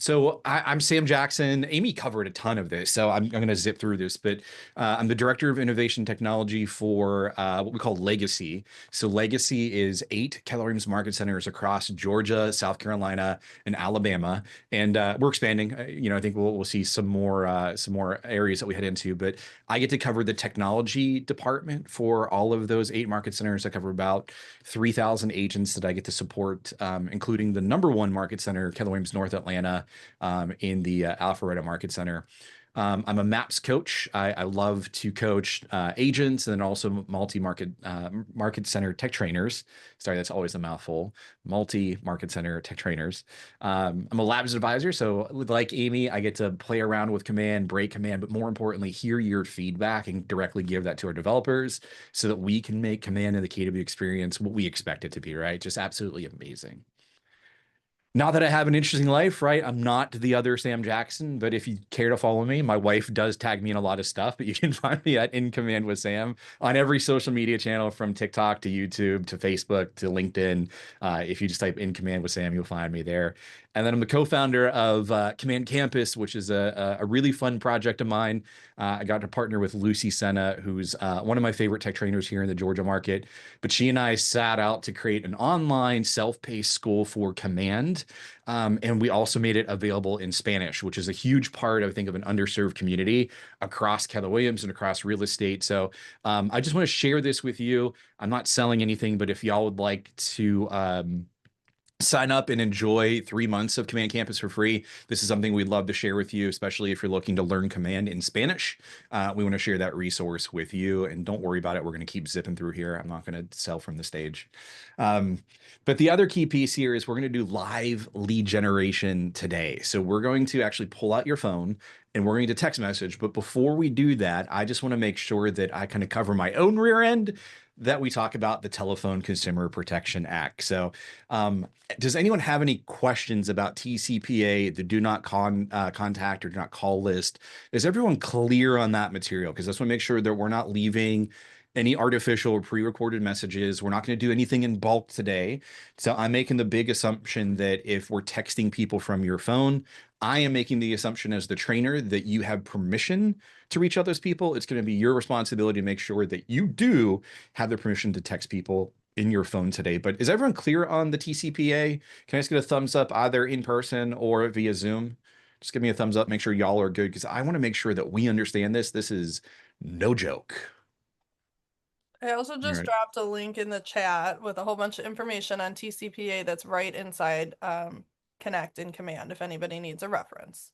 So I'm Sam Jackson. Amy covered a ton of this, so I'm going to zip through this. But I'm the director of innovation technology for what we call Legacy. So Legacy is 8 Keller Williams market centers across Georgia, South Carolina, and Alabama, and we're expanding. I think we'll see some more areas that we head into. But I get to cover the technology department for all of those 8 market centers. I cover about 3,000 agents that I get to support, including the #1 market center, Keller Williams North Atlanta, in the Alpharetta Market Center. I'm a MAPS coach. I love to coach agents and then also market center tech trainers. Sorry, that's always a mouthful. Multi-market center tech trainers. I'm a labs advisor, so like Amy, I get to play around with command, break command, but more importantly, hear your feedback and directly give that to our developers so that we can make command and the KW experience what we expect it to be, right? Just absolutely amazing. Not that I have an interesting life, right? I'm not the other Sam Jackson, but if you care to follow me, my wife does tag me in a lot of stuff, but you can find me at In Command with Sam on every social media channel from TikTok to YouTube to Facebook to LinkedIn. If you just type In Command with Sam, you'll find me there. And then I'm the co-founder of Command Campus, which is a really fun project of mine. I got to partner with Lucy Senna, who's one of my favorite tech trainers here in the Georgia market. But she and I sat out to create an online self-paced school for Command. And we also made it available in Spanish, which is a huge part, I think, of an underserved community across Keller Williams and across real estate. So I just want to share this with you. I'm not selling anything, but if y'all would like to sign up and enjoy 3 months of Command Campus for free, this is something we'd love to share with you, especially if you're looking to learn Command in Spanish. We want to share that resource with you, and don't worry about it. We're going to keep zipping through here. I'm not going to sell from the stage. But the other key piece here is we're going to do live lead generation today. So we're going to actually pull out your phone and we're going to text message. But before we do that, I just want to make sure that I kind of cover my own rear end, that we talk about the Telephone Consumer Protection Act. So does anyone have any questions about TCPA, the do not contact or do not call list? Is everyone clear on that material? Because I just want to make sure that we're not leaving any artificial or pre-recorded messages. We're not going to do anything in bulk today. So I'm making the big assumption that if we're texting people from your phone, I am making the assumption as the trainer that you have permission to reach out those people. It's going to be your responsibility to make sure that you do have the permission to text people in your phone today. But is everyone clear on the TCPA? Can I just get a thumbs up either in person or via Zoom? Just give me a thumbs up. Make sure y'all are good because I want to make sure that we understand this. This is no joke. I also just dropped a link in the chat with a whole bunch of information on TCPA that's right inside Connect in Command if anybody needs a reference.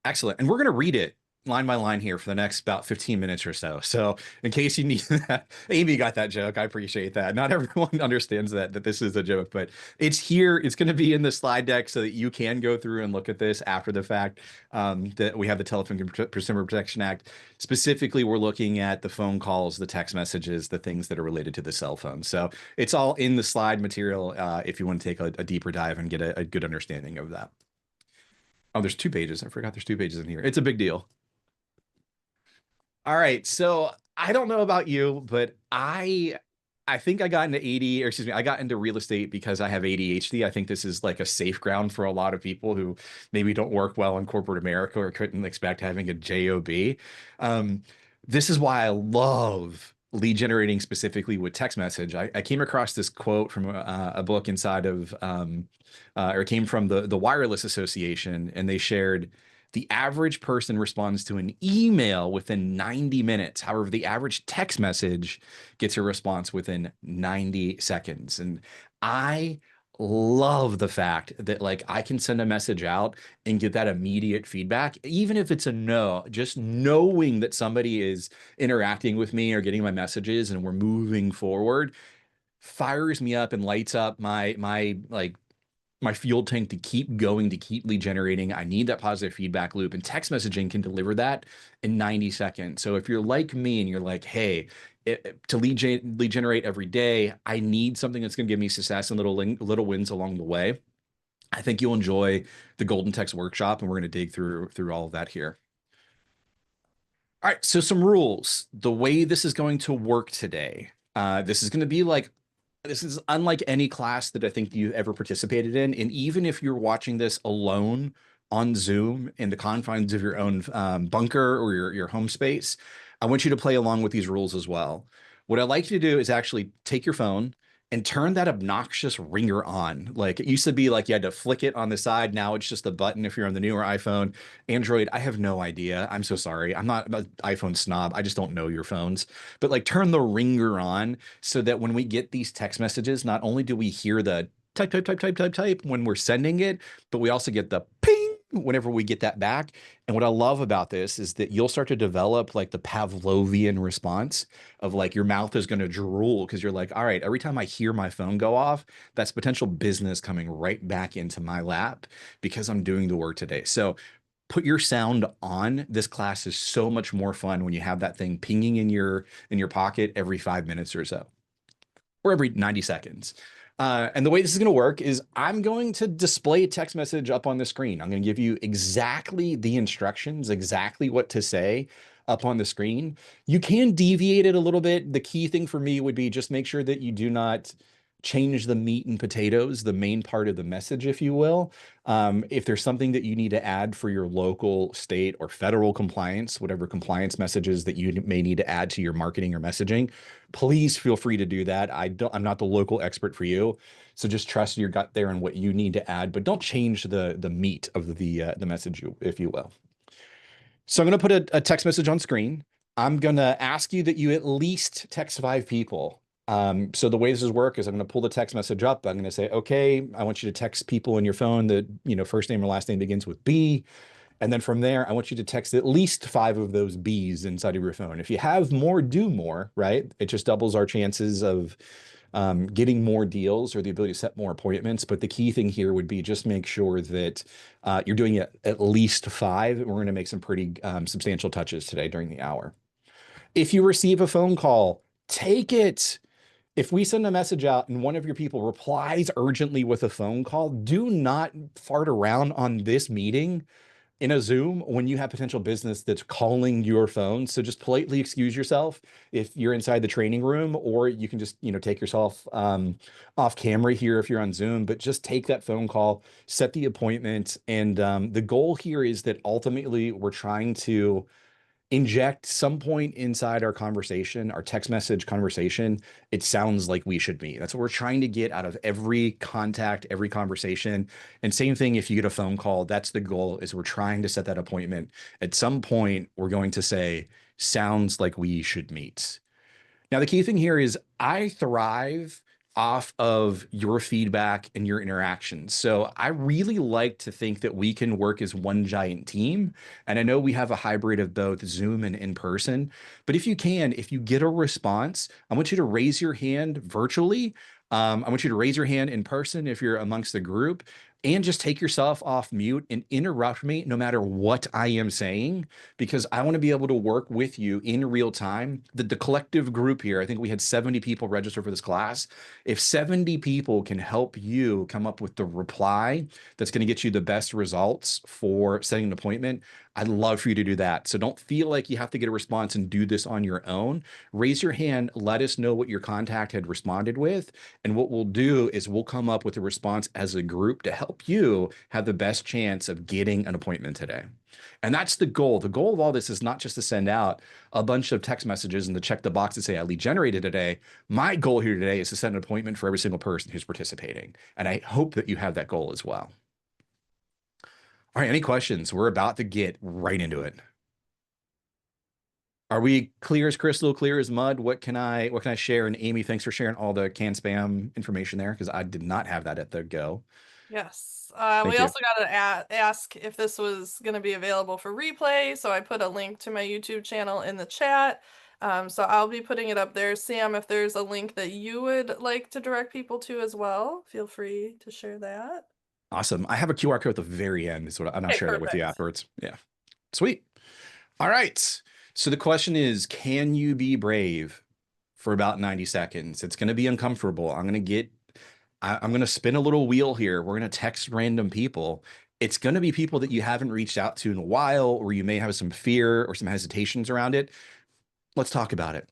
Excellent. And we're going to read it line by line here for the next about 15 minutes or so. So in case you need that, Amy got that joke. I appreciate that. Not everyone understands that this is a joke, but it's here. It's going to be in the slide deck so that you can go through and look at this after the fact, that we have the Telephone Consumer Protection Act. Specifically, we're looking at the phone calls, the text messages, the things that are related to the cell phone. So it's all in the slide material if you want to take a deeper dive and get a good understanding of that. Oh, there's 2 pages. I forgot there's 2 pages in here. It's a big deal. All right, so I don't know about you, but I think I got into real estate because I have ADHD. I think this is like a safe ground for a lot of people who maybe don't work well in corporate America or couldn't expect having a job. This is why I love lead generating specifically with text message. I came across this quote from a book inside of, or it came from the Wireless Association, and they shared the average person responds to an email within 90 minutes. However, the average text message gets a response within 90 seconds. And I love the fact that like I can send a message out and get that immediate feedback, even if it's a no. Just knowing that somebody is interacting with me or getting my messages and we're moving forward fires me up and lights up my fuel tank to keep going, to keep lead generating. I need that positive feedback loop, and text messaging can deliver that in 90 seconds. So if you're like me and you're like, hey, to lead generate every day, I need something that's going to give me success and little wins along the way, I think you'll enjoy the Golden Text Workshop, and we're going to dig through all of that here. All right, so some rules. The way this is going to work today, this is going to be like, this is unlike any class that I think you've ever participated in. And even if you're watching this alone on Zoom in the confines of your own bunker or your home space, I want you to play along with these rules as well. What I'd like you to do is actually take your phone and turn that obnoxious ringer on. Like it used to be like you had to flick it on the side. Now it's just a button if you're on the newer iPhone. Android, I have no idea. I'm so sorry. I'm not an iPhone snob. I just don't know your phones. But like turn the ringer on so that when we get these text messages, not only do we hear the type, type, type, type, type, type when we're sending it, but we also get the ping whenever we get that back. And what I love about this is that you'll start to develop like the Pavlovian response of like your mouth is going to drool because you're like, all right, every time I hear my phone go off, that's potential business coming right back into my lap because I'm doing the work today. So put your sound on. This class is so much more fun when you have that thing pinging in your pocket every 5 minutes or so, or every 90 seconds. And the way this is going to work is I'm going to display a text message up on the screen. I'm going to give you exactly the instructions, exactly what to say up on the screen. You can deviate it a little bit. The key thing for me would be just make sure that you do not change the meat and potatoes, the main part of the message, if you will. If there's something that you need to add for your local, state, or federal compliance, whatever compliance messages that you may need to add to your marketing or messaging, please feel free to do that. I'm not the local expert for you, so just trust your gut there and what you need to add, but don't change the meat of the message, if you will. So I'm going to put a text message on screen. I'm going to ask you that you at least text 5 people. So the way this is work is I'm going to pull the text message up. I'm going to say, okay, I want you to text people in your phone that, first name or last name begins with B. And then from there, I want you to text at least 5 of those Bs inside of your phone. If you have more, do more, right? It just doubles our chances of getting more deals or the ability to set more appointments. But the key thing here would be just make sure that you're doing it at least 5. We're going to make some pretty substantial touches today during the hour. If you receive a phone call, take it. If we send a message out and one of your people replies urgently with a phone call, do not fart around on this meeting in a Zoom when you have potential business that's calling your phone. So just politely excuse yourself if you're inside the training room, or you can just, take yourself off camera here if you're on Zoom, but just take that phone call, set the appointment. And the goal here is that ultimately we're trying to inject some point inside our conversation, our text message conversation. It sounds like we should meet. That's what we're trying to get out of every contact, every conversation. And same thing if you get a phone call, that's the goal, is we're trying to set that appointment. At some point, we're going to say, sounds like we should meet. Now, the key thing here is I thrive off of your feedback and your interactions. So I really like to think that we can work as one giant team. And I know we have a hybrid of both Zoom and in person, but if you can, if you get a response, I want you to raise your hand virtually. I want you to raise your hand in person if you're amongst the group, and just take yourself off mute and interrupt me no matter what I am saying, because I want to be able to work with you in real time. The collective group here, I think we had 70 people register for this class. If 70 people can help you come up with the reply that's going to get you the best results for setting an appointment, I'd love for you to do that. So don't feel like you have to get a response and do this on your own. Raise your hand, let us know what your contact had responded with. And what we'll do is we'll come up with a response as a group to help you have the best chance of getting an appointment today. And that's the goal. The goal of all this is not just to send out a bunch of text messages and to check the box to say I lead generated today. My goal here today is to set an appointment for every single person who's participating. And I hope that you have that goal as well. All right, any questions? We're about to get right into it. Are we clear as crystal, clear as mud? What can I share? And Amy, thanks for sharing all the canned spam information there, because I did not have that at the go. Yes. Thank We you. also got to ask if this was going to be available for replay. So I put a link to my YouTube channel in the chat. So I'll be putting it up there. Sam, if there's a link that you would like to direct people to as well, feel free to share that. Awesome. I have a QR code at the very end. Is what I'll share that with you Perfect. afterwards. Yeah. Sweet. All right. So the question is, can you be brave for about 90 seconds? It's going to be uncomfortable. I'm going to spin a little wheel here. We're going to text random people. It's going to be people that you haven't reached out to in a while, or you may have some fear or some hesitations around it. Let's talk about it.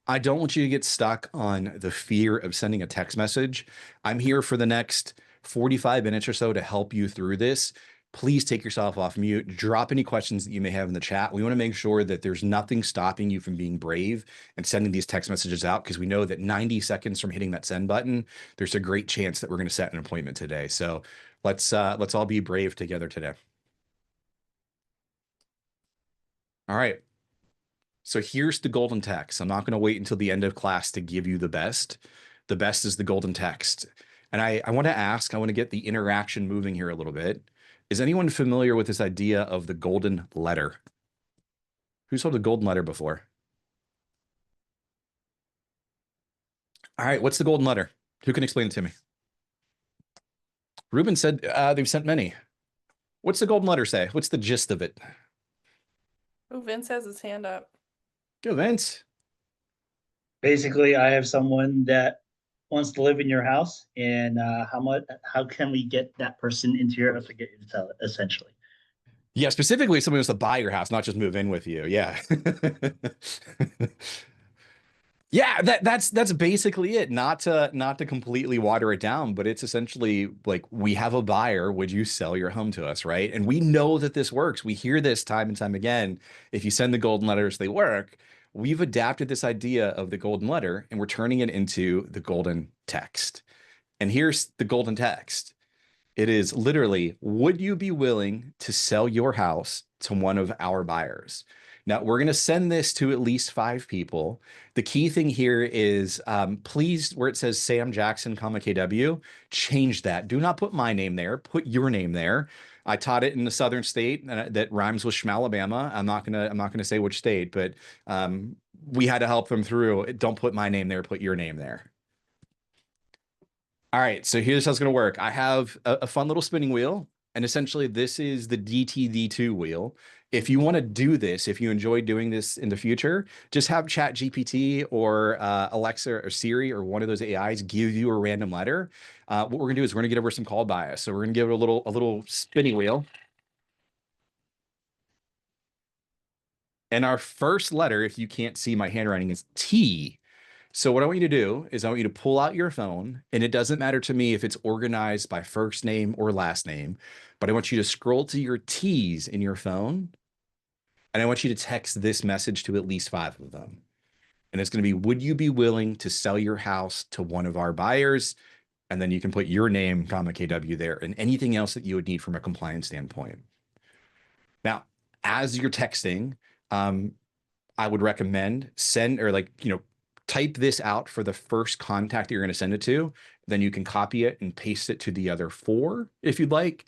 I don't want you to get stuck on the fear of sending a text message. I'm here for the next 45 minutes or so to help you through this. please take yourself off mute. Drop any questions that you may have in the chat. We want to make sure that there's nothing stopping you from being brave and sending these text messages out, because we know that 90 seconds from hitting that send button, there's a great chance that we're going to set an appointment today. So let's all be brave together today. All right. So here's the golden text. I'm not going to wait until the end of class to give you the best. The best is the golden text. And I want to ask, I want to get the interaction moving here a little bit. Is anyone familiar with this idea of the golden letter? Who's heard the golden letter before? All right, what's the golden letter? Who can explain it to me? Ruben said they've sent many. What's the golden letter say? What's the gist of it? Oh, Vince has his hand up. Go, Vince. Basically, I have someone that wants to live in your house, and how can we get that person into your house to get you to sell it, essentially? Yeah, specifically someone who wants to buy your house, not just move in with you. Yeah. Yeah, that's basically it. Not to completely water it down, but it's essentially like, we have a buyer. Would you sell your home to us, right? And we know that this works. We hear this time and time again. If you send the golden letters, they work. We've adapted this idea of the golden letter and we're turning it into the golden text. And here's the golden text. It is literally, would you be willing to sell your house to one of our buyers? Now, we're going to send this to at least 5 people. The key thing here is, please, where it says Sam Jackson, KW, change that. Do not put my name there. Put your name there. I taught it in the southern state that rhymes with Schmalabama. I'm not gonna say which state, but we had to help them through. Don't put my name there. Put your name there. All right, so here's how it's going to work. I have a fun little spinning wheel, and essentially this is the DTD2 wheel. If you want to do this, if you enjoy doing this in the future, just have ChatGPT or Alexa or Siri or one of those AIs give you a random letter. What we're going to do is we're going to get over some call bias. So we're going to give it a little spinning wheel. And our first letter, if you can't see my handwriting, is T. So what I want you to do is I want you to pull out your phone, and it doesn't matter to me if it's organized by first name or last name, but I want you to scroll to your T's in your phone, and I want you to text this message to at least 5 of them. And it's going to be, would you be willing to sell your house to one of our buyers? And then you can put your name, KW there, and anything else that you would need from a compliance standpoint. Now, as you're texting, I would recommend type this out for the first contact that you're going to send it to. Then you can copy it and paste it to the other 4 if you'd like.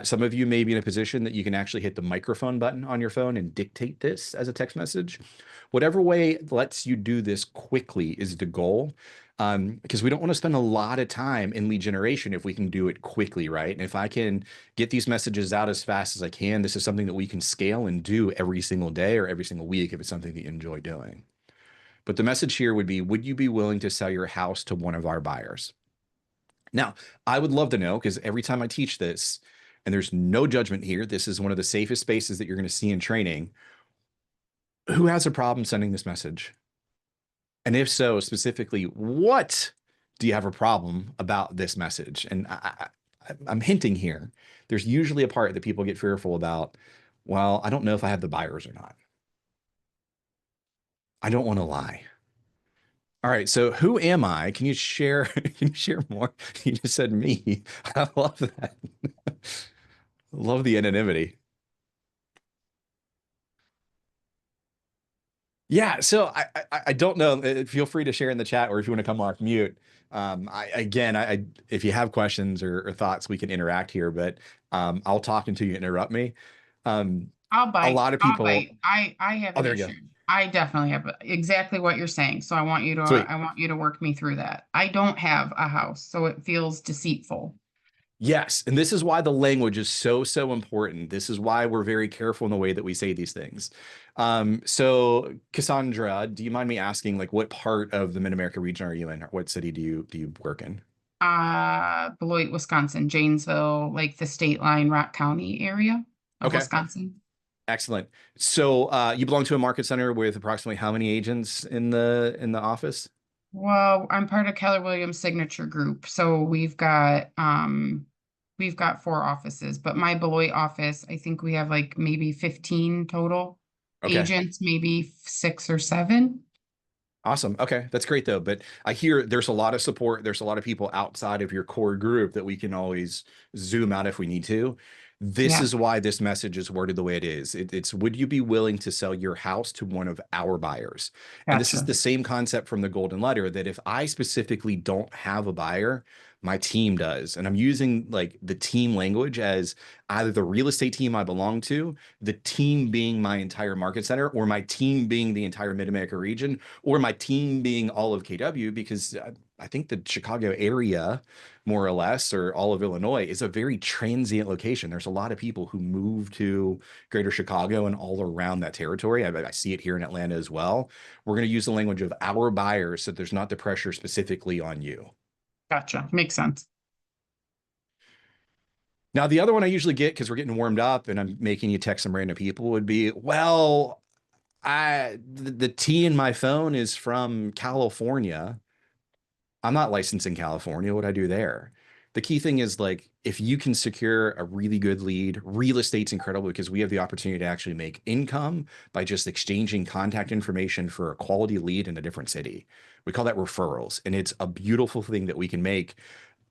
Some of you may be in a position that you can actually hit the microphone button on your phone and dictate this as a text message. Whatever way lets you do this quickly is the goal, because we don't want to spend a lot of time in lead generation if we can do it quickly, right? And if I can get these messages out as fast as I can, this is something that we can scale and do every single day or every single week if it's something that you enjoy doing. But the message here would be, would you be willing to sell your house to one of our buyers? Now, I would love to know, because every time I teach this, and there's no judgment here, this is one of the safest spaces that you're going to see in training. Who has a problem sending this message? And if so, specifically, what do you have a problem about this message? And I'm hinting here. There's usually a part that people get fearful about. Well, I don't know if I have the buyers or not. I don't want to lie. All right, so who am I? Can you share? Can you share more? You just said me. I love that. Love the anonymity. Yeah, so I don't know. Feel free to share in the chat, or if you want to come off mute. If you have questions or thoughts, we can interact here. But I'll talk until you interrupt me. I'll bite. A lot of people. I have an issue. I definitely have exactly what you're saying. So I want you to Sweet. I want you to work me through that. I don't have a house, so it feels deceitful. Yes, and this is why the language is so important. This is why we're very careful in the way that we say these things. So Cassandra, do you mind me asking, like, what part of the Mid-America region are you in? Or what city do you work in? Beloit, Wisconsin, Janesville, like the state line, Rock County area of Wisconsin. Excellent. So you belong to a market center with approximately how many agents in the office? Well, I'm part of Keller Williams Signature Group. So we've got we've got 4 offices, but my Beloit office, I think we have like maybe 15 total Okay. agents, maybe 6 or 7. Awesome. Okay. That's great though. But I hear there's a lot of support. There's a lot of people outside of your core group that we can always zoom out if we need to. This Yeah. is why this message is worded the way it is. It's, would you be willing to sell your house to one of our buyers? And this is Gotcha. the same concept from the Golden Letter, that if I specifically don't have a buyer, my team does. And I'm using like the team language as either the real estate team I belong to, the team being my entire market center, or my team being the entire Mid-America region, or my team being all of KW, because I think the Chicago area, more or less, or all of Illinois, is a very transient location. There's a lot of people who move to greater Chicago and all around that territory. I see it here in Atlanta as well. We're going to use the language of our buyers so there's not the pressure specifically on you. Gotcha. Makes sense. Now, the other one I usually get, because we're getting warmed up and I'm making you text some random people, would be, well, the T in my phone is from California. I'm not licensed in California. What do I do there? The key thing is, like, if you can secure a really good lead, real estate's incredible because we have the opportunity to actually make income by just exchanging contact information for a quality lead in a different city. We call that referrals. And it's a beautiful thing that we can make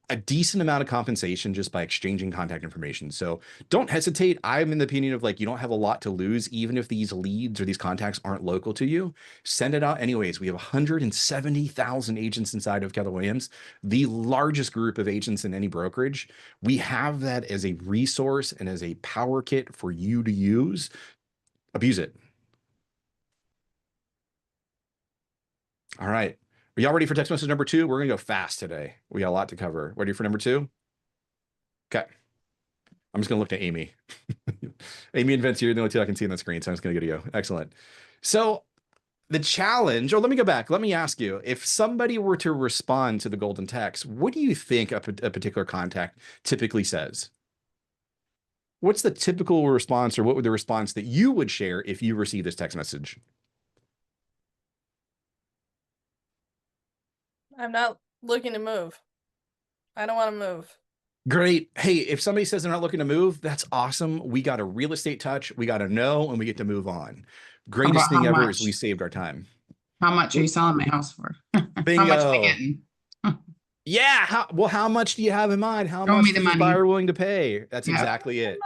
a decent amount of compensation just by exchanging contact information. So don't hesitate. I'm in the opinion of, like, you don't have a lot to lose, even if these leads or these contacts aren't local to you. Send it out anyways. We have 170,000 agents inside of Keller Williams, the largest group of agents in any brokerage. We have that as a resource and as a power kit for you to use. Abuse it. All right. Are y'all ready for text message number 2? We're going to go fast today. We got a lot to cover. Ready for number 2? Okay. I'm just going to look at Amy. Amy and Vince, you're the only 2 I can see on the screen, so I'm just going to go to you. Excellent. So the challenge, or let me go back. Let me ask you, if somebody were to respond to the golden text, what do you think a particular contact typically says? What's the typical response, or what would the response that you would share if you received this text message? I'm not looking to move. I don't want to move. Great. Hey, if somebody says they're not looking to move, that's awesome. We got a real estate touch. We got to know, and we get to move on. Greatest thing ever is we saved our time. How much are you selling my house for? Bingo. How much am I getting? Yeah. How much do you have in mind? How Show much me is the the money. buyer willing to pay? That's Yeah. exactly it.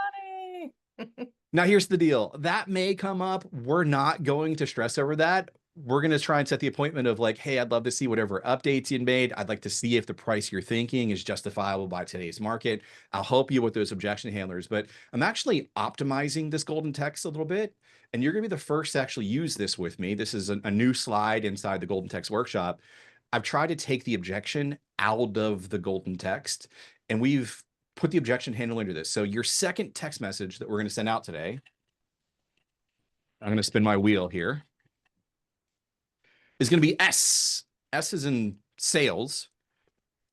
Money. Now, here's the deal. That may come up. We're not going to stress over that. We're going to try and set the appointment of, like, hey, I'd love to see whatever updates you made. I'd like to see if the price you're thinking is justifiable by today's market. I'll help you with those objection handlers, but I'm actually optimizing this golden text a little bit. And you're going to be the first to actually use this with me. This is a new slide inside the golden text workshop. I've tried to take the objection out of the golden text, and we've put the objection handler into this. So your second text message that we're going to send out today, I'm going to spin my wheel here, is going to be S. S is in sales.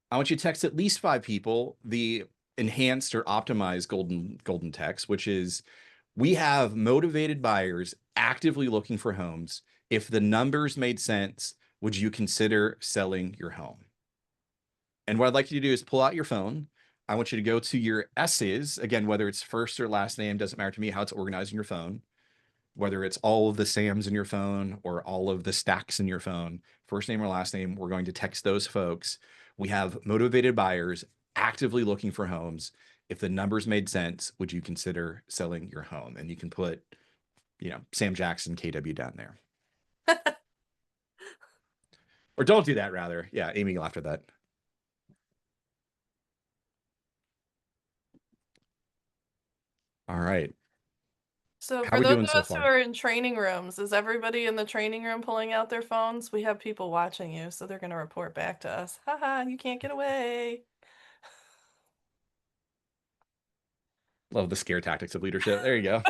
I want you to text at least 5 people the enhanced or optimized golden text, which is, we have motivated buyers actively looking for homes. If the numbers made sense, would you consider selling your home? And what I'd like you to do is pull out your phone. I want you to go to your S's. Again, whether it's first or last name, doesn't matter to me how it's organized in your phone. Whether it's all of the Sams in your phone or all of the stacks in your phone, first name or last name, we're going to text those folks. We have motivated buyers actively looking for homes. If the numbers made sense, would you consider selling your home? And you can put, Sam Jackson, KW down there. Or don't do that, rather. Yeah, Amy laughed at that. All right. So How for we those doing of so us who far? are in training rooms, is everybody in the training room pulling out their phones? We have people watching you, so they're going to report back to us. Haha, you can't get away. Love the scare tactics of leadership. There you go.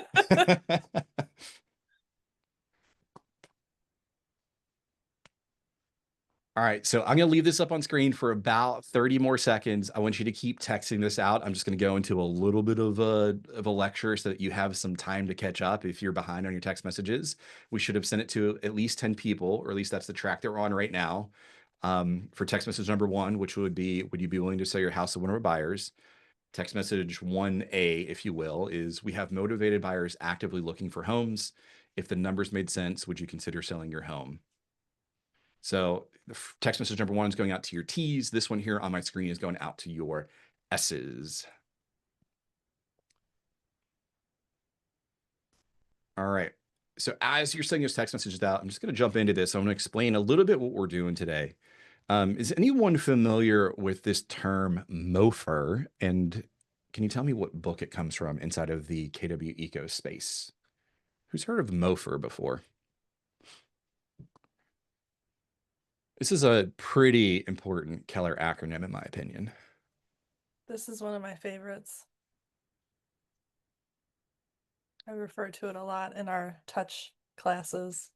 All right, so I'm going to leave this up on screen for about 30 more seconds. I want you to keep texting this out. I'm just going to go into a little bit of a lecture so that you have some time to catch up if you're behind on your text messages. We should have sent it to at least 10 people, or at least that's the track that we're on right now. For text message number 1, which would be, would you be willing to sell your house to one of our buyers? Text message 1A, if you will, is we have motivated buyers actively looking for homes. If the numbers made sense, would you consider selling your home? So text message number 1 is going out to your T's. This one here on my screen is going out to your S's. All right. So as you're sending those text messages out, I'm just going to jump into this. I'm going to explain a little bit what we're doing today. Is anyone familiar with this term MOFR? And can you tell me what book it comes from inside of the KW Eco space? Who's heard of MOFR before? This is a pretty important Keller acronym, in my opinion. This is one of my favorites. I refer to it a lot in our touch classes.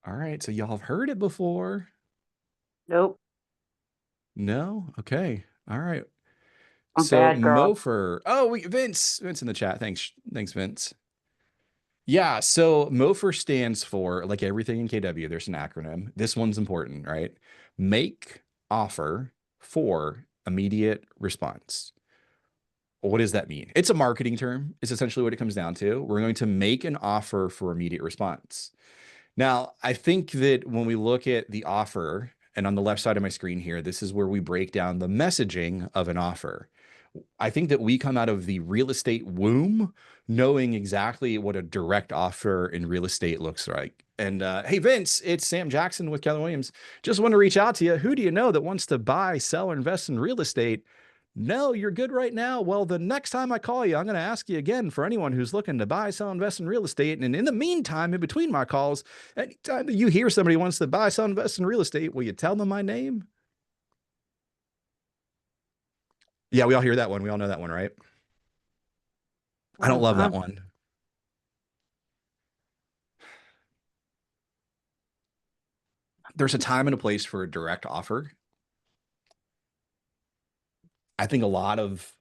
All right, so y'all have heard it before. Nope. No? Okay. All right. I'm So bad, girl. MOFR. Oh, Vince in the chat. Thanks, Vince. Yeah, so MOFR stands for, like everything in KW, there's an acronym. This one's important, right? Make offer for immediate response. What does that mean? It's a marketing term. It's essentially what it comes down to. We're going to make an offer for immediate response. Now, I think that when we look at the offer, and on the left side of my screen here, this is where we break down the messaging of an offer. I think that we come out of the real estate womb knowing exactly what a direct offer in real estate looks like. And hey, Vince, it's Sam Jackson with Keller Williams. Just want to reach out to you. Who do you know that wants to buy, sell, or invest in real estate? No, you're good right now. Well, the next time I call you, I'm going to ask you again for anyone who's looking to buy, sell, invest in real estate. And in the meantime, in between my calls, anytime that you hear somebody wants to buy, sell, invest in real estate, will you tell them my name? Yeah, we all hear that one. We all know that one, right? I don't love that one. There's a time and a place for a direct offer. I think a lot of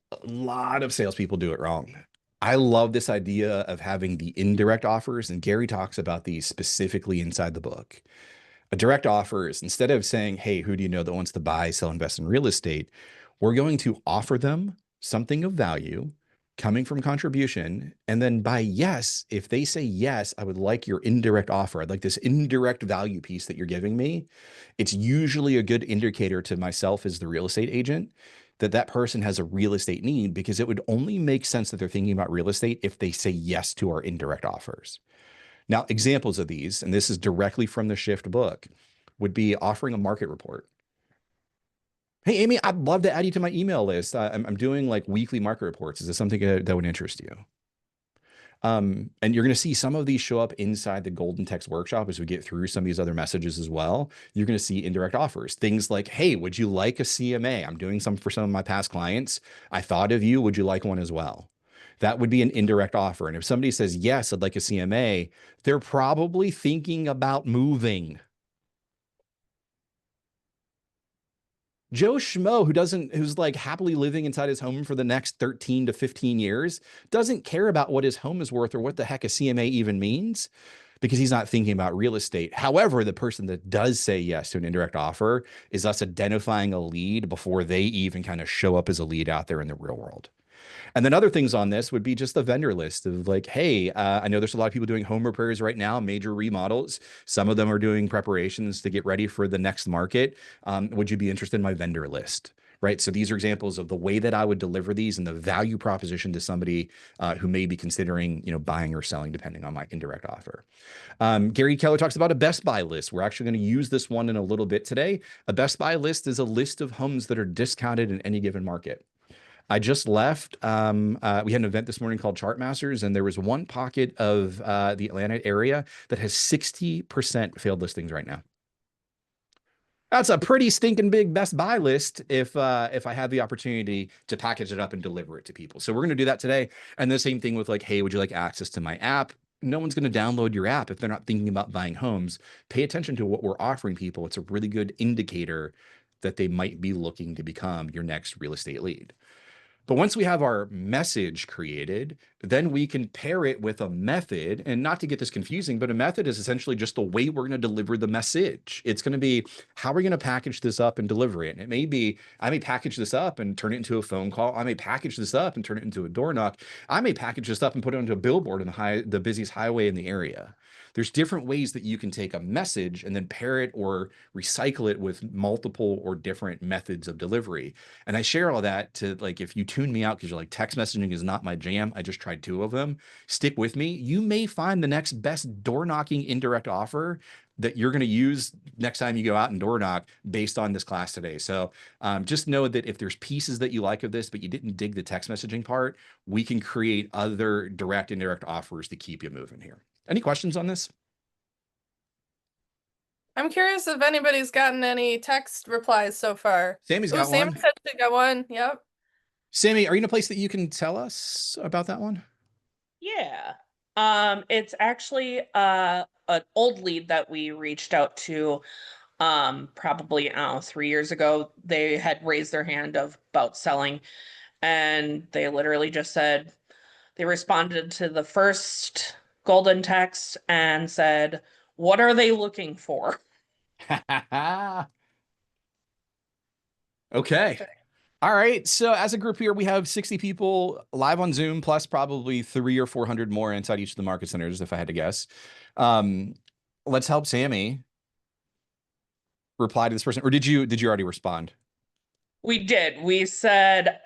salespeople do it wrong. I love this idea of having the indirect offers, and Gary talks about these specifically inside the book. A direct offer is, instead of saying, hey, who do you know that wants to buy, sell, invest in real estate? We're going to offer them something of value coming from contribution. And then by yes, if they say, yes, I would like your indirect offer. I'd like this indirect value piece that you're giving me. It's usually a good indicator to myself as the real estate agent that that person has a real estate need, because it would only make sense that they're thinking about real estate if they say yes to our indirect offers. Now, examples of these, and this is directly from the Shift book, would be offering a market report. Hey, Amy, I'd love to add you to my email list. I'm doing like weekly market reports. Is this something that would interest you? And you're going to see some of these show up inside the Golden Text Workshop as we get through some of these other messages as well. You're going to see indirect offers, things like, hey, would you like a CMA? I'm doing some for some of my past clients. I thought of you. Would you like one as well? That would be an indirect offer. And if somebody says, yes, I'd like a CMA, they're probably thinking about moving. Joe Schmo, who's like happily living inside his home for the next 13 to 15 years, doesn't care about what his home is worth or what the heck a CMA even means, because he's not thinking about real estate. However, the person that does say yes to an indirect offer is us identifying a lead before they even kind of show up as a lead out there in the real world. And then other things on this would be just the vendor list of like, hey, I know there's a lot of people doing home repairs right now, major remodels. Some of them are doing preparations to get ready for the next market. Would you be interested in my vendor list? Right. So these are examples of the way that I would deliver these and the value proposition to somebody who may be considering, buying or selling, depending on my indirect offer. Gary Keller talks about a Best Buy list. We're actually going to use this one in a little bit today. A Best Buy list is a list of homes that are discounted in any given market. I just left. We had an event this morning called Chartmasters, and there was one pocket of the Atlanta area that has 60% failed listings right now. That's a pretty stinking big Best Buy list if I have the opportunity to package it up and deliver it to people. So we're going to do that today. And the same thing with like, hey, would you like access to my app? No one's going to download your app if they're not thinking about buying homes. Pay attention to what we're offering people. It's a really good indicator that they might be looking to become your next real estate lead. But once we have our message created, then we can pair it with a method. And not to get this confusing, but a method is essentially just the way we're going to deliver the message. It's going to be how we're going to package this up and deliver it. And it may be, I may package this up and turn it into a phone call. I may package this up and turn it into a door knock. I may package this up and put it onto a billboard in the busiest highway in the area. There's different ways that you can take a message and then pair it or recycle it with multiple or different methods of delivery. And I share all that to, like, if you tune me out because you're like, text messaging is not my jam, I just tried 2 of them, stick with me. You may find the next best door knocking indirect offer that you're going to use next time you go out and door knock based on this class today. So just know that if there's pieces that you like of this, but you didn't dig the text messaging part, we can create other direct, indirect offers to keep you moving here. Any questions on this? I'm curious if anybody's gotten any text replies so far. Sammy's Ooh, got Sammy one. said she got one. Yep. Sammy, are you in a place that you can tell us about that one? Yeah. It's actually an old lead that we reached out to probably, I don't know, 3 years ago. They had raised their hand about selling, and they literally just said they responded to the first golden text and said, "What are they looking for?" Okay. All right. So as a group here, we have 60 people live on Zoom, plus probably 300 or 400 more inside each of the market centers, if I had to guess. Let's help Sammy reply to this person. Or did you already respond? We did. We said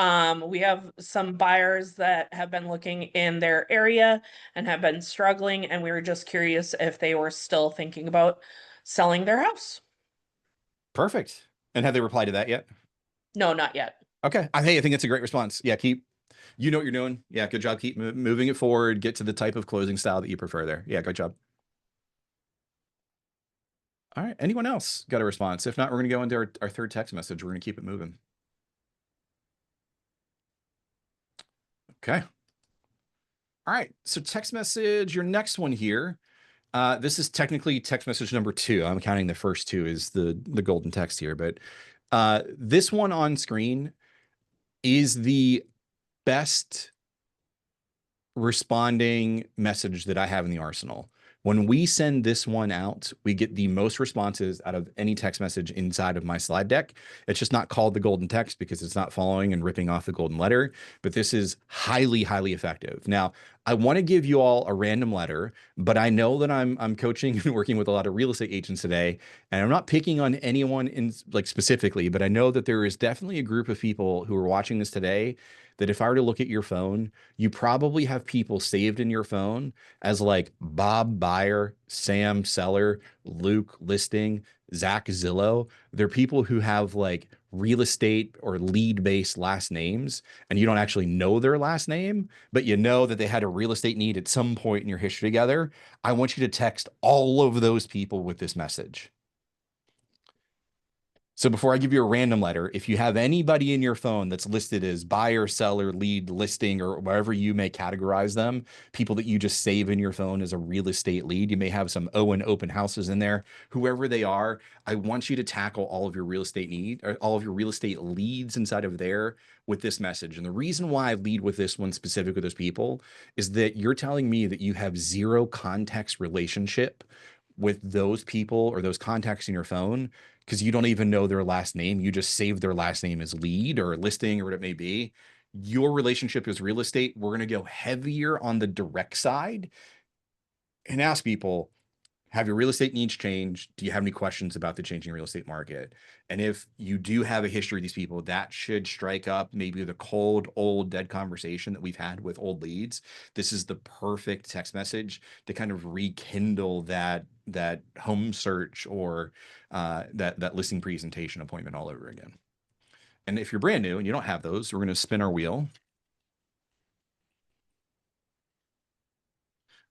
we have some buyers that have been looking in their area and have been struggling, and we were just curious if they were still thinking about selling their house. Perfect. And have they replied to that yet? No, not yet. Okay. Hey, I think it's a great response. Yeah, you know what you're doing. Yeah, good job. Keep moving it forward. Get to the type of closing style that you prefer there. Yeah, good job. All right. Anyone else got a response? If not, we're going to go into our third text message. We're going to keep it moving. Okay. All right. So text message, your next one here. This is technically text message number 2. I'm counting the first 2 as the golden text here, but this one on screen is the best responding message that I have in the arsenal. When we send this one out, we get the most responses out of any text message inside of my slide deck. It's just not called the golden text because it's not following and ripping off the golden letter, but this is highly, highly effective. Now, I want to give you all a random letter, but I know that I'm coaching and working with a lot of real estate agents today, and I'm not picking on anyone in like specifically, but I know that there is definitely a group of people who are watching this today that if I were to look at your phone, you probably have people saved in your phone as like Bob Buyer, Sam Seller, Luke Listing, Zach Zillow. They're people who have like real estate or lead based last names, and you don't actually know their last name, but you know that they had a real estate need at some point in your history together. I want you to text all of those people with this message. So before I give you a random letter, if you have anybody in your phone that's listed as buyer, seller, lead, listing, or wherever you may categorize them, people that you just save in your phone as a real estate lead, you may have some Owen open houses in there, whoever they are, I want you to tackle all of your real estate need or all of your real estate leads inside of there with this message. And the reason why I lead with this one specific with those people is that you're telling me that you have zero context relationship with those people or those contacts in your phone because you don't even know their last name. You just save their last name as lead or listing or what it may be. Your relationship is real estate. We're going to go heavier on the direct side and ask people, have your real estate needs changed? Do you have any questions about the changing real estate market? And if you do have a history of these people, that should strike up maybe the cold, old, dead conversation that we've had with old leads. This is the perfect text message to kind of rekindle that home search or that listing presentation appointment all over again. And if you're brand new and you don't have those, we're going to spin our wheel.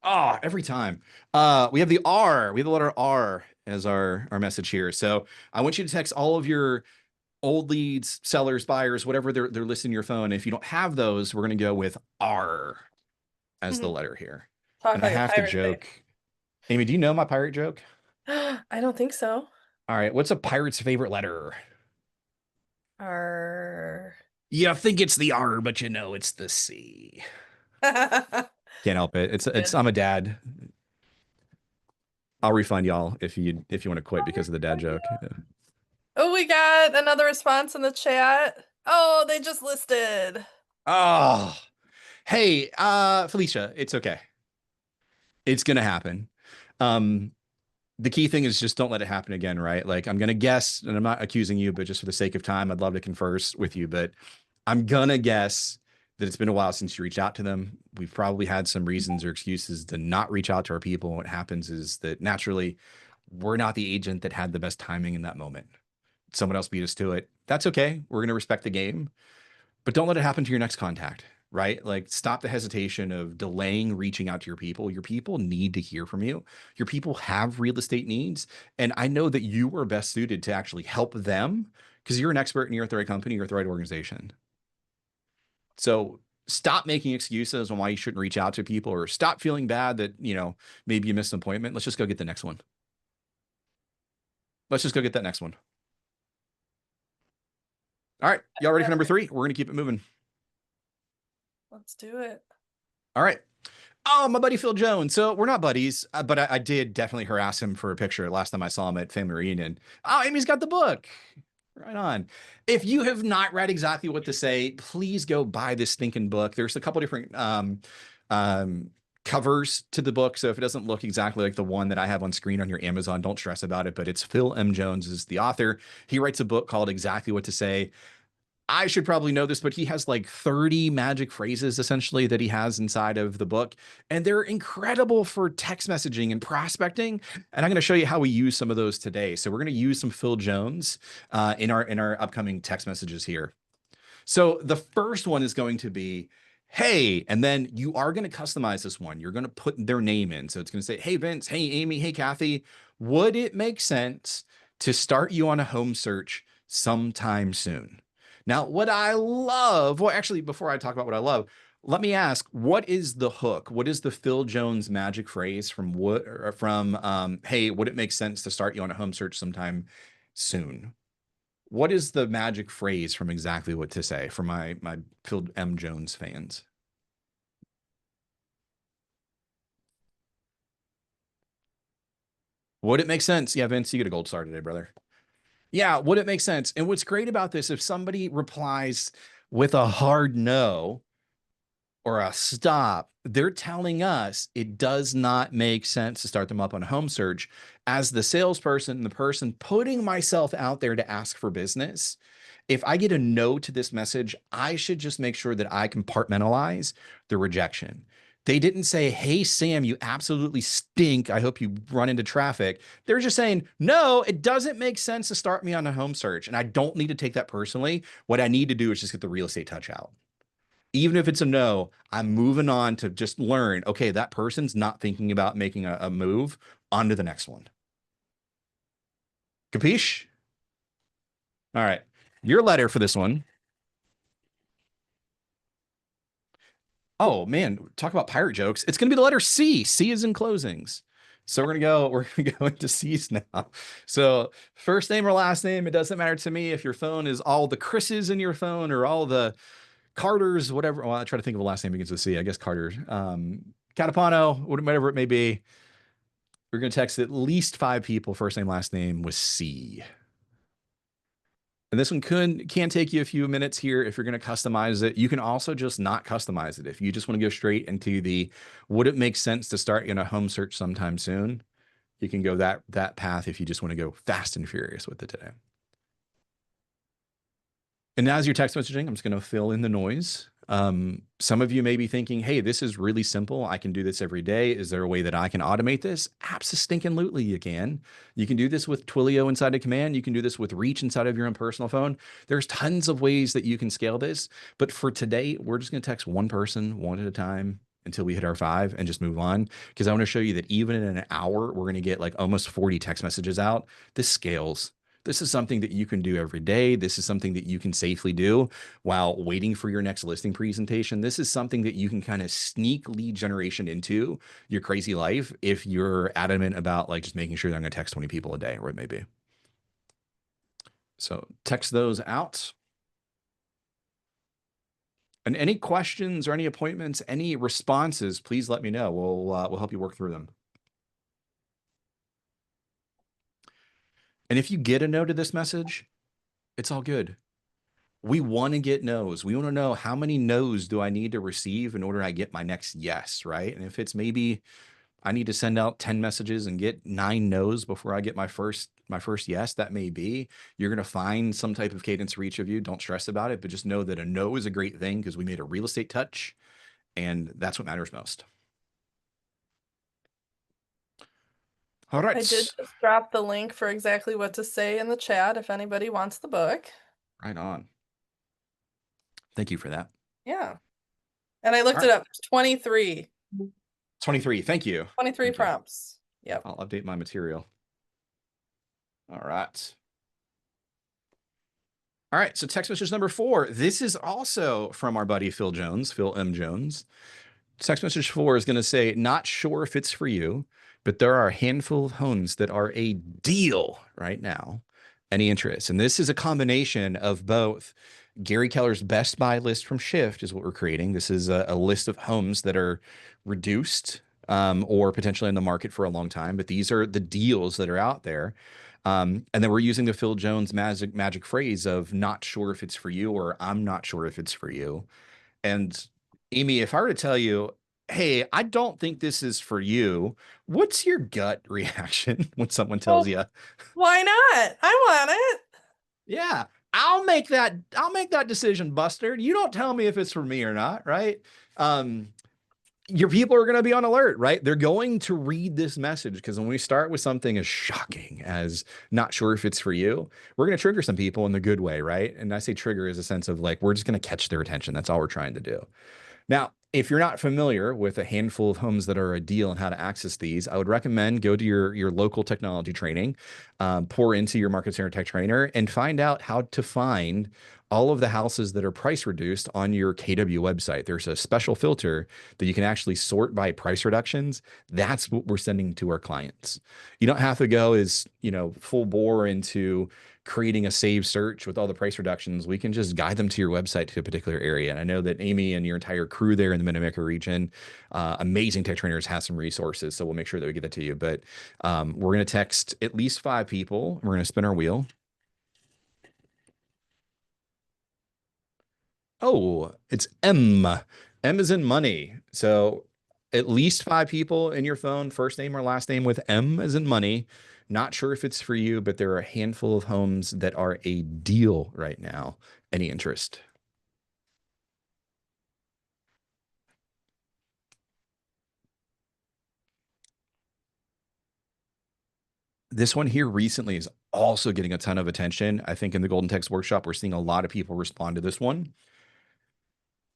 Ah, every time. We have the R. We have the letter R as our message here. So I want you to text all of your old leads, sellers, buyers, whatever they're listed in your phone. If you don't have those, we're going to go with R as the letter here. Talk And like I a have to pirate, joke. Amy, do you know my pirate joke? babe. I don't think so. All right. What's a pirate's favorite letter? R. You think it's the R, but you know it's the C. Can't help it. It's I'm a dad. I'll refund y'all if you want to quit because of the dad joke. Yeah. Oh, we got another response in the chat. Oh, they just listed. Oh, hey, Felicia, it's okay. It's gonna happen. The key thing is just don't let it happen again, right? Like I'm gonna guess, and I'm not accusing you, but just for the sake of time, I'd love to converse with you, but I'm gonna guess that it's been a while since you reached out to them. We've probably had some reasons or excuses to not reach out to our people. And what happens is that naturally, we're not the agent that had the best timing in that moment. Someone else beat us to it. That's okay. We're gonna respect the game, but don't let it happen to your next contact, right? Like stop the hesitation of delaying reaching out to your people. Your people need to hear from you. Your people have real estate needs. And I know that you are best suited to actually help them because you're an expert and you're at the right company, you're at the right organization. So stop making excuses on why you shouldn't reach out to people, or stop feeling bad that, you know, maybe you missed an appointment. Let's just go get the next one. Let's just go get that next one. All right. Y'all ready for number 3? We're going to keep it moving. Let's do it. All right. Oh, my buddy Phil Jones. So we're not buddies, but I did definitely harass him for a picture last time I saw him at family reunion. Oh, Amy's got the book. Right on. If you have not read Exactly What to Say, please go buy this stinking book. There's a couple different covers to the book. So if it doesn't look exactly like the one that I have on screen on your Amazon, don't stress about it. But it's Phil M. Jones is the author. He writes a book called Exactly What to Say. I should probably know this, but he has like 30 magic phrases essentially that he has inside of the book. And they're incredible for text messaging and prospecting. And I'm going to show you how we use some of those today. So we're going to use some Phil Jones in our upcoming text messages here. So the first one is going to be, hey, and then you are going to customize this one. You're going to put their name in. So it's going to say, hey, Vince, hey, Amy, hey, Kathy, would it make sense to start you on a home search sometime soon? Now, what I love, well, actually, before I talk about what I love, let me ask, what is the hook? What is the Phil Jones magic phrase from hey, would it make sense to start you on a home search sometime soon? What is the magic phrase from Exactly What to Say for my Phil M. Jones fans? Would it make sense? Yeah, Vince, you get a gold star today, brother. Yeah, would it make sense? And what's great about this, if somebody replies with a hard no or a stop, they're telling us it does not make sense to start them up on a home search. As the salesperson, the person putting myself out there to ask for business, if I get a no to this message, I should just make sure that I compartmentalize the rejection. They didn't say, hey, Sam, you absolutely stink. I hope you run into traffic. They're just saying, no, it doesn't make sense to start me on a home search. And I don't need to take that personally. What I need to do is just get the real estate touch out. Even if it's a no, I'm moving on to just learn, okay, that person's not thinking about making a move. On to the next one. Capiche? All right. Your letter for this one. Oh man, talk about pirate jokes. It's going to be the letter C. C is in closings. So we're going to go into C's now. So first name or last name, it doesn't matter to me if your phone is all the Chris's in your phone or all the Carter's, whatever. Well, I try to think of a last name begins with C. I guess Carter. Catapano, whatever it may be. We're going to text at least 5 people, first name, last name with C. And this one can take you a few minutes here if you're going to customize it. You can also just not customize it. If you just want to go straight into the, would it make sense to start in a home search sometime soon? You can go that path if you just want to go fast and furious with it today. And as you're text messaging, I'm just going to fill in the noise. Some of you may be thinking, hey, this is really simple. I can do this every day. Is there a way that I can automate this? Absolutely, you can. You can do this with Twilio inside of Command. You can do this with Reach inside of your own personal phone. There's tons of ways that you can scale this. But for today, we're just going to text one person one at a time until we hit our 5 and just move on. Because I want to show you that even in an hour, we're going to get like almost 40 text messages out. This scales. This is something that you can do every day. This is something that you can safely do while waiting for your next listing presentation. This is something that you can kind of sneak lead generation into your crazy life if you're adamant about like just making sure that I'm going to text 20 people a day or it may be. So text those out. And any questions or any appointments, any responses, please let me know. We'll help you work through them. And if you get a no to this message, it's all good. We want to get no's. We want to know how many no's do I need to receive in order I get my next yes, right? And if it's maybe I need to send out 10 messages and get 9 no's before I get my first yes, that may be. You're going to find some type of cadence for each of you. Don't stress about it, but just know that a no is a great thing because we made a real estate touch, and that's what matters most. All right. I did just drop the link for exactly what to say in the chat if anybody wants the book. Right on. Thank you for that. Yeah. And I looked All it right. up. It's 23. 23. Thank you. 23 Thank you. prompts. Yep. I'll update my material. All right. All right. So text message number 4. This is also from our buddy Phil Jones, Phil M. Jones. Text message 4 is going to say, not sure if it's for you, but there are a handful of homes that are a deal right now. Any interest? And this is a combination of both Gary Keller's best buy list from Shift is what we're creating. This is a list of homes that are reduced or potentially in the market for a long time, but these are the deals that are out there. And then we're using the Phil Jones magic phrase of not sure if it's for you, or I'm not sure if it's for you. And Amy, if I were to tell you, hey, I don't think this is for you, what's your gut reaction when someone tells you, Why not? I want it. yeah, I'll make that decision, Buster. You don't tell me if it's for me or not, right? Your people are going to be on alert, right? They're going to read this message because when we start with something as shocking as not sure if it's for you, we're going to trigger some people in the good way, right? And I say trigger is a sense of like, we're just going to catch their attention. That's all we're trying to do. Now, if you're not familiar with a handful of homes that are a deal and how to access these, I would recommend go to your local technology training, pour into your Market Center Tech Trainer, and find out how to find all of the houses that are price reduced on your KW website. There's a special filter that you can actually sort by price reductions. That's what we're sending to our clients. You don't have to go as, full bore into creating a saved search with all the price reductions. We can just guide them to your website to a particular area. And I know that Amy and your entire crew there in the Mid-America region, amazing tech trainers, has some resources. So we'll make sure that we get that to you. But we're going to text at least 5 people. We're going to spin our wheel. Oh, it's M. M is in money. So at least 5 people in your phone, first name or last name with M as in money. Not sure if it's for you, but there are a handful of homes that are a deal right now. Any interest? This one here recently is also getting a ton of attention. I think in the Golden Text Workshop, we're seeing a lot of people respond to this one.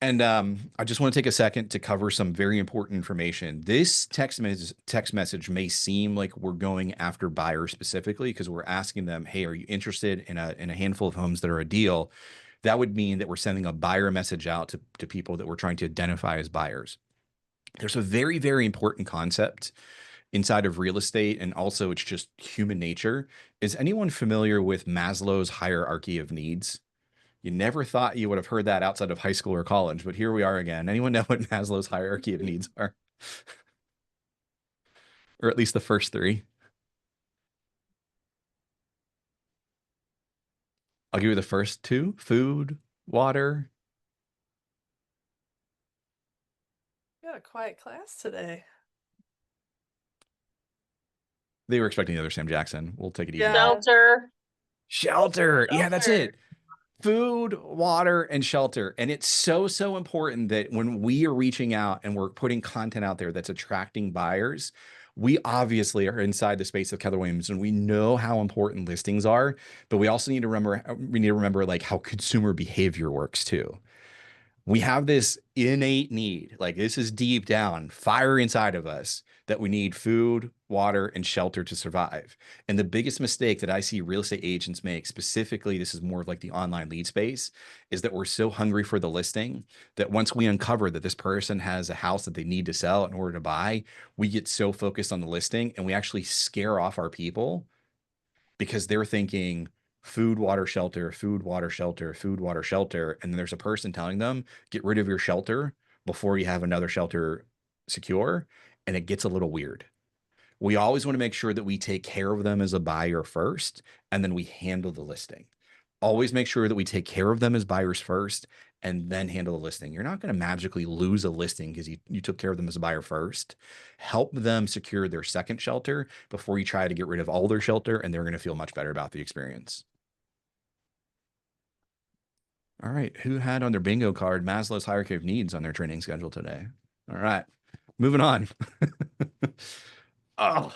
And I just want to take a second to cover some very important information. This text message may seem like we're going after buyers specifically because we're asking them, hey, are you interested in a handful of homes that are a deal? That would mean that we're sending a buyer message out to people that we're trying to identify as buyers. There's a very, very important concept inside of real estate, and also it's just human nature. Is anyone familiar with Maslow's hierarchy of needs? You never thought you would have heard that outside of high school or college, but here we are again. Anyone know what Maslow's hierarchy of needs are? Or at least the first 3. I'll give you the first 2: food, water. We got a quiet class today. They were expecting the other Sam Jackson. We'll take it easy. Yeah. Shelter. Yeah, that's it. Food, water, and shelter. And it's so important that when we are reaching out and we're putting content out there that's attracting buyers, we obviously are inside the space of Keller Williams and we know how important listings are, but we also need to remember like how consumer behavior works too. We have this innate need, like this is deep down, fire inside of us, that we need food, water, and shelter to survive. And the biggest mistake that I see real estate agents make, specifically, this is more of like the online lead space, is that we're so hungry for the listing that once we uncover that this person has a house that they need to sell in order to buy, we get so focused on the listing and we actually scare off our people because they're thinking, food, water, shelter, food, water, shelter, food, water, shelter. And then there's a person telling them, get rid of your shelter before you have another shelter secure. And it gets a little weird. We always want to make sure that we take care of them as a buyer first, and then we handle the listing. Always make sure that we take care of them as buyers first and then handle the listing. You're not going to magically lose a listing because you took care of them as a buyer first. Help them secure their second shelter before you try to get rid of all their shelter, and they're going to feel much better about the experience. All right. Who had on their bingo card Maslow's hierarchy of needs on their training schedule today? All right. Moving on. Oh,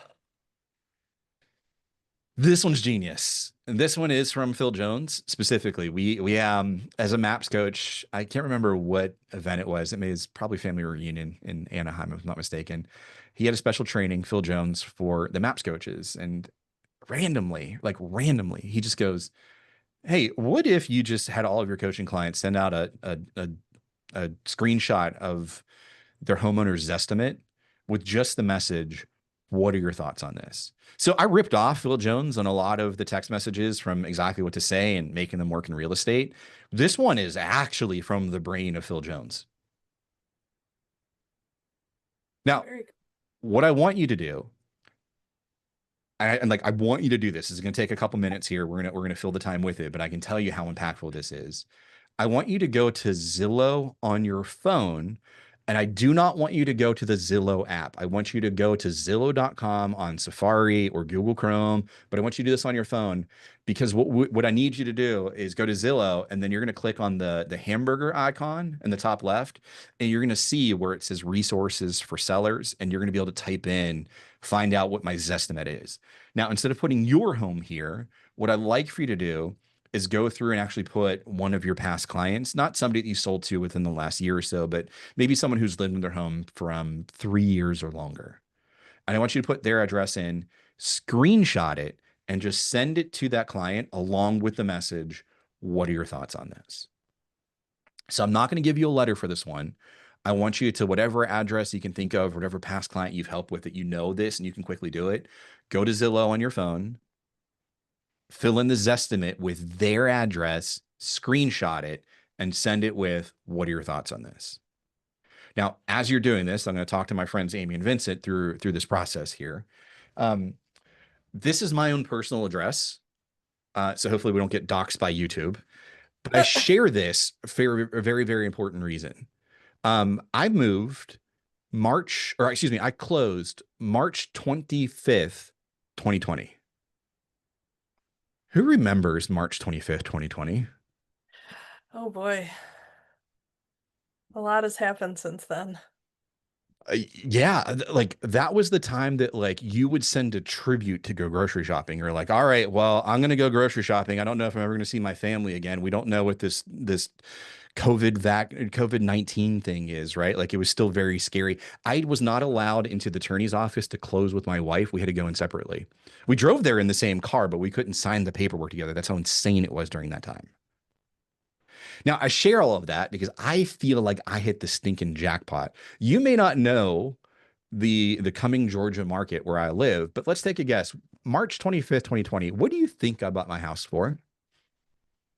this one's genius. And this one is from Phil Jones specifically. We as a maps coach, I can't remember what event it was. It was probably family reunion in Anaheim, if I'm not mistaken. He had a special training, Phil Jones, for the maps coaches, and randomly, he just goes, "Hey, what if you just had all of your coaching clients send out a screenshot of their homeowner's Zestimate with just the message, what are your thoughts on this?" So I ripped off Phil Jones on a lot of the text messages from exactly what to say and making them work in real estate. This one is actually from the brain of Phil Jones. Now, what I want you to do, I want you to do this. It's going to take a couple minutes here. We're going to fill the time with it, but I can tell you how impactful this is. I want you to go to Zillow on your phone. And I do not want you to go to the Zillow app. I want you to go to Zillow.com on Safari or Google Chrome, but I want you to do this on your phone, because what I need you to do is go to Zillow, and then you're going to click on the hamburger icon in the top left, and you're going to see where it says resources for sellers, and you're going to be able to type in, find out what my Zestimate is. Now, instead of putting your home here, what I'd like for you to do is go through and actually put one of your past clients, not somebody that you sold to within the last year or so, but maybe someone who's lived in their home from 3 years or longer. And I want you to put their address in, screenshot it, and just send it to that client along with the message, what are your thoughts on this? So I'm not going to give you a letter for this one. I want you to, whatever address you can think of, whatever past client you've helped with that you know this and you can quickly do it, go to Zillow on your phone, fill in the Zestimate with their address, screenshot it, and send it with, what are your thoughts on this? Now, as you're doing this, I'm going to talk to my friends Amy and Vincent through this process here. This is my own personal address, so hopefully we don't get doxxed by YouTube. But I share this for a very, very important reason. I closed March 25th, 2020. Who remembers March 25th, 2020? Oh boy. A lot has happened since then. Yeah, like that was the time that like you would send a tribute to go grocery shopping. You're like, all right, well, I'm going to go grocery shopping. I don't know if I'm ever going to see my family again. We don't know what this COVID-19 thing is, right? Like it was still very scary. I was not allowed into the attorney's office to close with my wife. We had to go in separately. We drove there in the same car, but we couldn't sign the paperwork together. That's how insane it was during that time. Now, I share all of that because I feel like I hit the stinking jackpot. You may not know the Cumming, Georgia market where I live, but let's take a guess. March 25th, 2020. What do you think I bought my house for?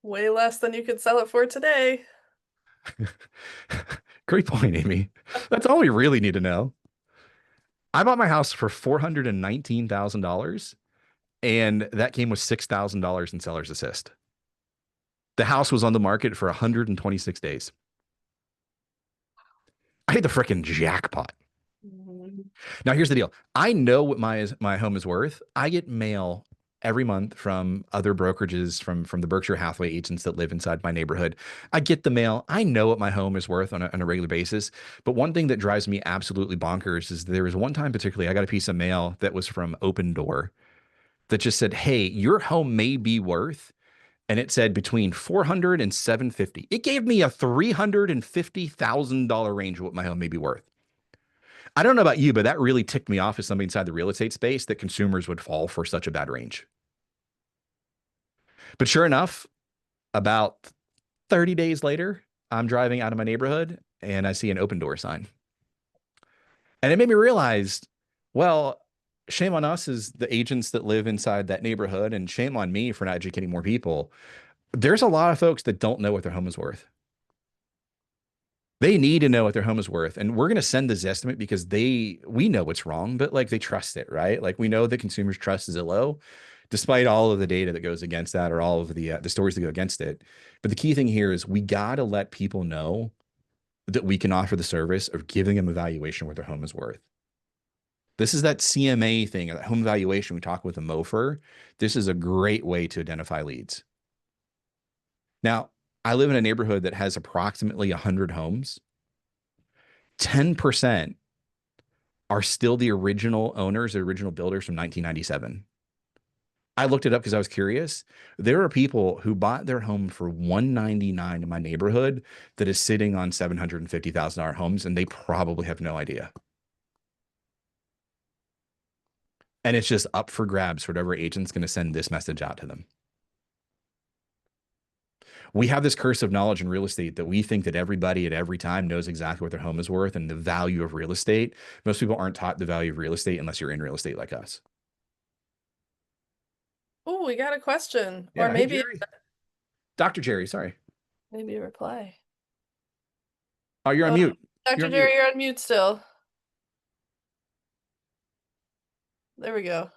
Way less than you could sell it for today. Great point, Amy. That's all we really need to know. I bought my house for $419,000, and that came with $6,000 in seller's assist. The house was on the market for 126 days. I hit the freaking jackpot. Now, here's the deal. I know what my home is worth. I get mail every month from other brokerages, from the Berkshire Hathaway agents that live inside my neighborhood. I get the mail. I know what my home is worth on a regular basis. But one thing that drives me absolutely bonkers is there was one time particularly, I got a piece of mail that was from Open Door that just said, hey, your home may be worth, and it said between $400,000 and $750,000. It gave me a $350,000 range of what my home may be worth. I don't know about you, but that really ticked me off as somebody inside the real estate space that consumers would fall for such a bad range. But sure enough, about 30 days later, I'm driving out of my neighborhood and I see an Open Door sign. And it made me realize, well, shame on us as the agents that live inside that neighborhood, and shame on me for not educating more people. There's a lot of folks that don't know what their home is worth. They need to know what their home is worth. And we're going to send this estimate because we know what's wrong, but like they trust it, right? Like we know that consumers trust Zillow, despite all of the data that goes against that or all of the stories that go against it. But the key thing here is we got to let people know that we can offer the service of giving them a valuation of what their home is worth. This is that CMA thing, that home valuation we talk with a MOFR. This is a great way to identify leads. Now, I live in a neighborhood that has approximately 100 homes. 10% are still the original owners, the original builders from 1997. I looked it up because I was curious. There are people who bought their home for $199 in my neighborhood that is sitting on $750,000 homes, and they probably have no idea. And it's just up for grabs for whatever agent's going to send this message out to them. We have this curse of knowledge in real estate that we think that everybody at every time knows exactly what their home is worth and the value of real estate. Most people aren't taught the value of real estate unless you're in real estate like us. Oh, we got a question. Yeah, Or hey, maybe Jerry. Dr. Jerry, sorry. maybe a reply. Oh, you're on mute. Dr. You're on Jerry, mute. you're on mute still. There we go.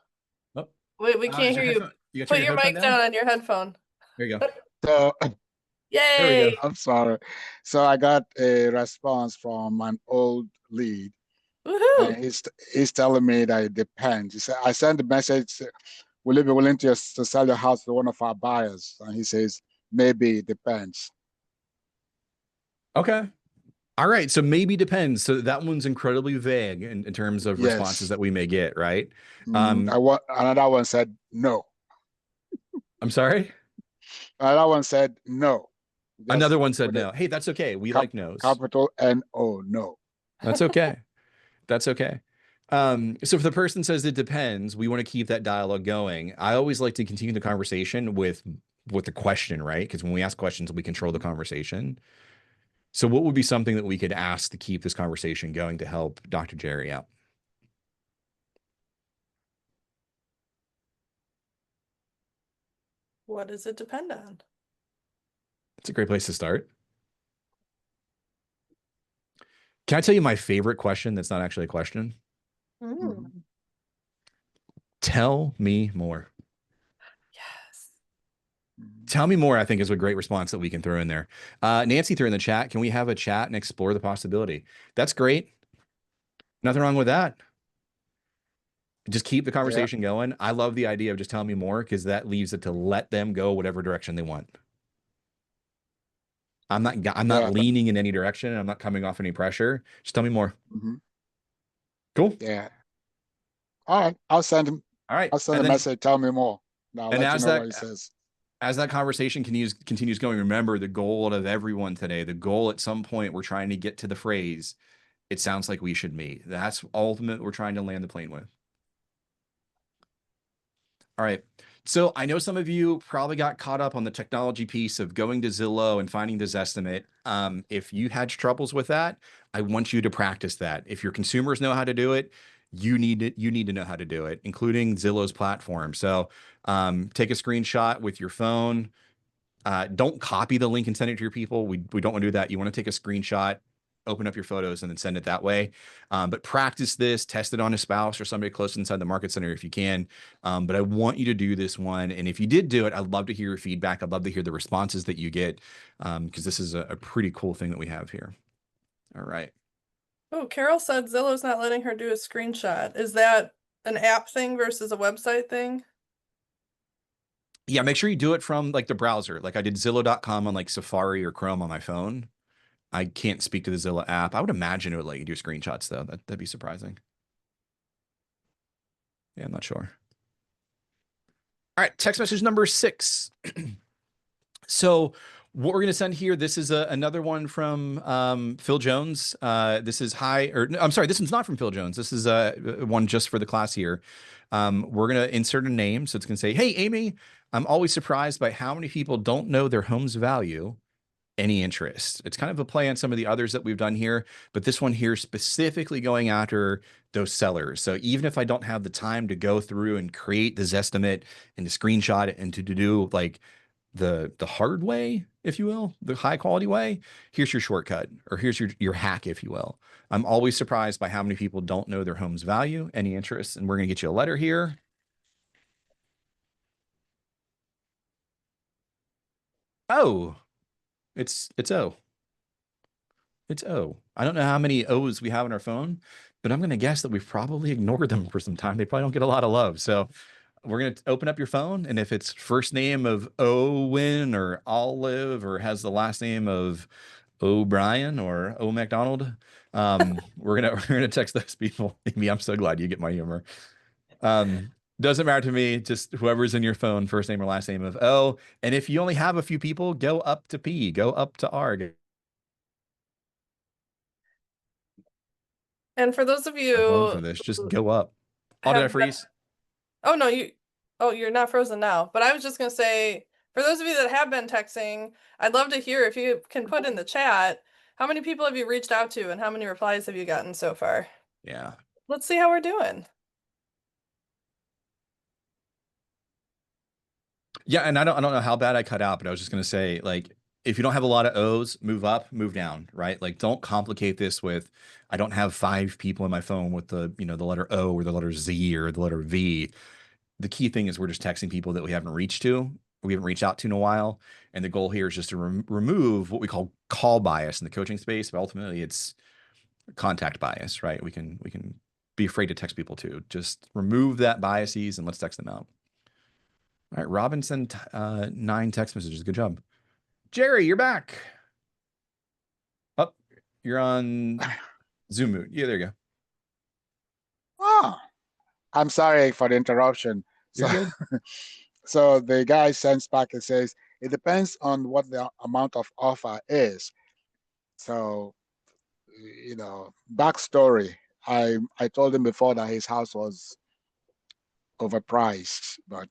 Oh, Wait, we is can't your hear you. headphone- You got Put your your headphone mic down? down on your headphone. There you go. So, There we Yay! go. I'm sorry. So I got a response from an old lead, Woohoo! and he's telling me that it depends. He said, I sent the message, will you be willing to sell your house to one of our buyers? And he says, maybe it depends. Okay. All right. So maybe depends. So that one's incredibly vague in terms of responses Yes. that we may get, right? Another one said no. I'm sorry? Another one said no. Just Another one said with a no. Hey, that's okay. We like no's. capital N-O, no. That's okay. That's okay. So if the person says it depends, we want to keep that dialogue going. I always like to continue the conversation with the question, right? Because when we ask questions, we control the conversation. So what would be something that we could ask to keep this conversation going to help Dr. Jerry out? What does it depend on? It's a great place to start. Can I tell you my favorite question that's not actually a question? Mm. Tell me more. Yes. Tell me more, I think, is a great response that we can throw in there. Nancy threw in the chat, can we have a chat and explore the possibility? That's great. Nothing wrong with that. Just keep the conversation going. I love the idea of just telling me more because that leaves it to let them go whatever direction they want. I'm not leaning in any direction. I'm not coming off any pressure. Just tell me more. Cool. Yeah. All right. I'll send him. All right. I'll send a message. Tell me more. I'll And let as you know that what he says. As that conversation continues going, remember the goal of everyone today. The goal at some point we're trying to get to the phrase, it sounds like we should meet. That's ultimate we're trying to land the plane with. All right. So I know some of you probably got caught up on the technology piece of going to Zillow and finding this estimate. If you had troubles with that, I want you to practice that. If your consumers know how to do it, you need to know how to do it, including Zillow's platform. So take a screenshot with your phone. Don't copy the link and send it to your people. We don't want to do that. You want to take a screenshot, open up your photos, and then send it that way. But practice this, test it on a spouse or somebody close inside the market center if you can. But I want you to do this one. And if you did do it, I'd love to hear your feedback. I'd love to hear the responses that you get because this is a pretty cool thing that we have here. All right. Oh, Carol said Zillow's not letting her do a screenshot. Is that an app thing versus a website thing? Yeah, make sure you do it from like the browser. Like I did Zillow.com on like Safari or Chrome on my phone. I can't speak to the Zillow app. I would imagine it would let you do screenshots though. That'd be surprising. Yeah, I'm not sure. All right, text message number 6. So what we're going to send here, this is another one from Phil Jones. This is I'm sorry, this one's not from Phil Jones. This is one just for the class here. We're going to insert a name. So it's going to say, hey, Amy, I'm always surprised by how many people don't know their home's value any interest. It's kind of a play on some of the others that we've done here, but this one here specifically going after those sellers. So even if I don't have the time to go through and create the Zestimate and to screenshot it and to do like the hard way, if you will, the high quality way, here's your shortcut, or here's your hack, if you will. I'm always surprised by how many people don't know their home's value, any interest, and we're going to get you a letter here. Oh, it's O. It's O. I don't know how many O's we have on our phone, but I'm going to guess that we've probably ignored them for some time. They probably don't get a lot of love. So we're going to open up your phone, and if it's first name of Owen or Olive or has the last name of O'Brien or O McDonald, we're gonna text those people. Amy, I'm so glad you get my humor. Doesn't matter to me, just whoever's in your phone, first name or last name of O. And if you only have a few people, go up to P, go up to R. And for those of For you this, just go up. Oh, did I have freeze? Oh no, you're not frozen now. But I was just gonna say, for those of you that have been texting, I'd love to hear if you can put in the chat, how many people have you reached out to and how many replies have you gotten so far? Yeah. Let's see how we're doing. Yeah, and I don't know how bad I cut out, but I was just gonna say, like, if you don't have a lot of O's, move up, move down, right? Like, don't complicate this with, I don't have 5 people in my phone with the, you know, the letter O or the letter Z or the letter V. The key thing is we're just texting people that we haven't reached out to in a while. And the goal here is just to remove what we call bias in the coaching space, but ultimately it's contact bias, right? We can be afraid to text people too. Just remove that biases and let's text them out. All right, Robinson, 9 text messages. Good job. Jerry, you're back. Oh, you're on Zoom mute. Yeah, there you go. Oh, I'm sorry for the interruption. You're So, good. so the guy sends back and says, it depends on what the amount of offer is. So, you know, backstory. I told him before that his house was overpriced, but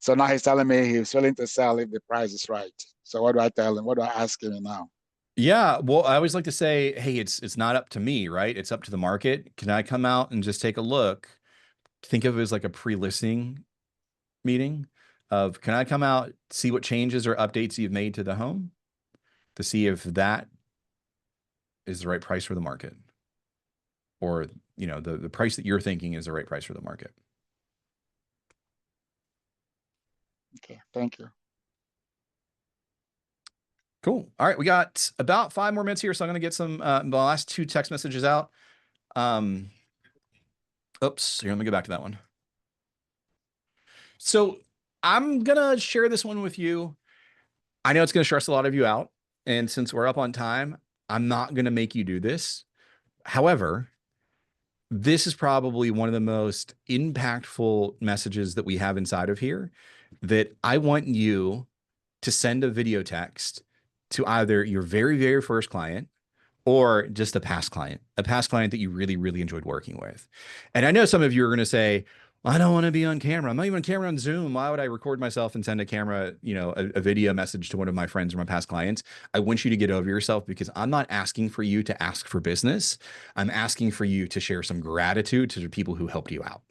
so now he's telling me he's willing to sell if the price is right. So what do I tell him? What do I ask him now? Yeah, well, I always like to say, hey, it's not up to me, right? It's up to the market. Can I come out and just take a look? Think of it as like a pre-listing meeting of, can I come out, see what changes or updates you've made to the home to see if that is the right price for the market, or, you know, the price that you're thinking is the right price for the market. Okay, thank you. Cool. All right, we got about 5 more minutes here, so I'm going to get some the last 2 text messages out. Oops, here, let me go back to that one. So I'm gonna share this one with you. I know it's gonna stress a lot of you out, and since we're up on time, I'm not gonna make you do this. However, this is probably one of the most impactful messages that we have inside of here, that I want you to send a video text to either your very, very first client or just a past client that you really, really enjoyed working with. And I know some of you are going to say, I don't want to be on camera. I'm not even on camera on Zoom. Why would I record myself and send a camera, you know, a video message to one of my friends or my past clients? I want you to get over yourself, because I'm not asking for you to ask for business. I'm asking for you to share some gratitude to the people who helped you out.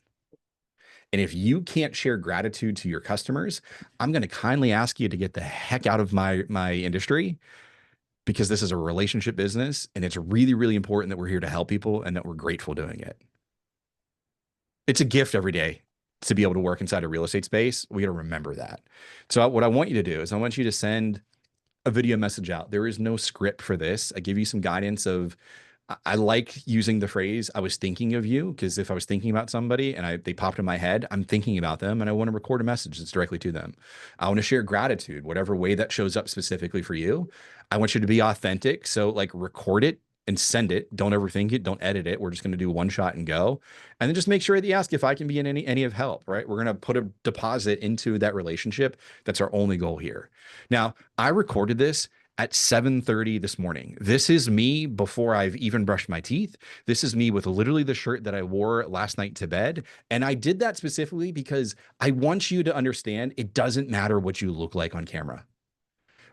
And if you can't share gratitude to your customers, I'm going to kindly ask you to get the heck out of my industry, because this is a relationship business and it's really, really important that we're here to help people and that we're grateful doing it. It's a gift every day to be able to work inside a real estate space. We got to remember that. So what I want you to do is I want you to send a video message out. There is no script for this. I give you some guidance of, I like using the phrase, I was thinking of you, because if I was thinking about somebody and they popped in my head, I'm thinking about them and I want to record a message that's directly to them. I want to share gratitude, whatever way that shows up specifically for you. I want you to be authentic. So like, record it and send it. Don't overthink it. Don't edit it. We're just going to do one shot and go. And then just make sure that you ask if I can be in any of help, right? We're going to put a deposit into that relationship. That's our only goal here. Now, I recorded this at 7:30 this morning. This is me before I've even brushed my teeth. This is me with literally the shirt that I wore last night to bed. And I did that specifically because I want you to understand it doesn't matter what you look like on camera.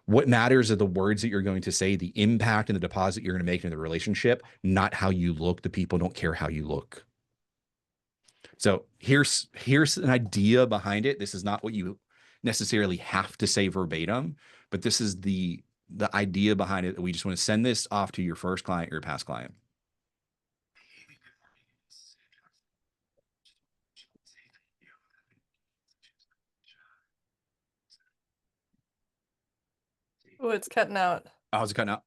What matters are the words that you're going to say, the impact and the deposit you're going to make in the relationship, not how you look. The people don't care how you look. So here's an idea behind it. This is not what you necessarily have to say verbatim, but this is the idea behind it. We just want to send this off to your first client, your past client. Oh, it's cutting out. How's it cutting out?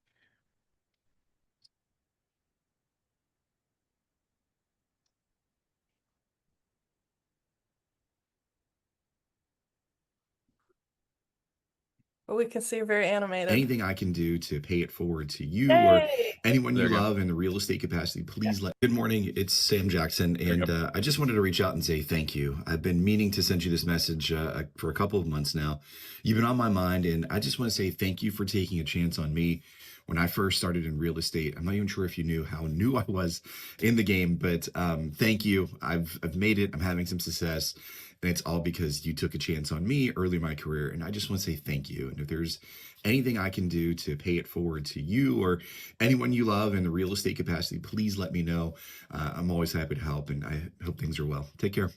But we can see you're very animated. Anything I can do to pay it forward to you Hey! or anyone There you you go. love in the real estate capacity, please let. Good morning, it's Sam Jackson, and I just wanted to reach out and say thank you. I've been meaning to send you this message for a couple of months now. You've been on my mind, and I just want to say thank you for taking a chance on me. When I first started in real estate, I'm not even sure if you knew how new I was in the game, but thank you. I've made it. I'm having some success. And it's all because you took a chance on me early in my career. And I just want to say thank you. And if there's anything I can do to pay it forward to you or anyone you love in the real estate capacity, please let me know. I'm always happy to help, and I hope things are well. Take care.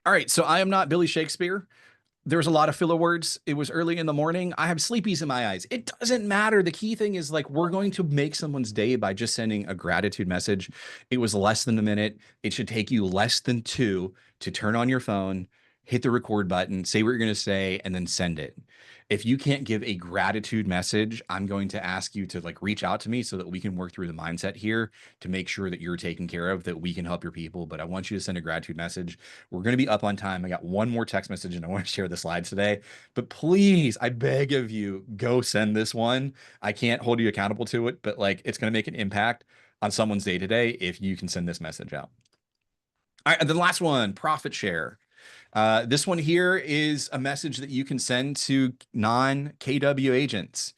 All right. So I am not Billy Shakespeare. There was a lot of filler words. It was early in the morning. I have sleepies in my eyes. It doesn't matter. The key thing is, like, we're going to make someone's day by just sending a gratitude message. It was less than a minute. It should take you less than 2 to turn on your phone, hit the record button, say what you're going to say, and then send it. If you can't give a gratitude message, I'm going to ask you to reach out to me so that we can work through the mindset here to make sure that you're taken care of, that we can help your people. But I want you to send a gratitude message. We're going to be up on time. I got one more text message and I want to share the slides today, but please, I beg of you, go send this one. I can't hold you accountable to it, but it's going to make an impact on someone's day to day if you can send this message out. All right, and then the last one, profit share. This one here is a message that you can send to non-KW agents.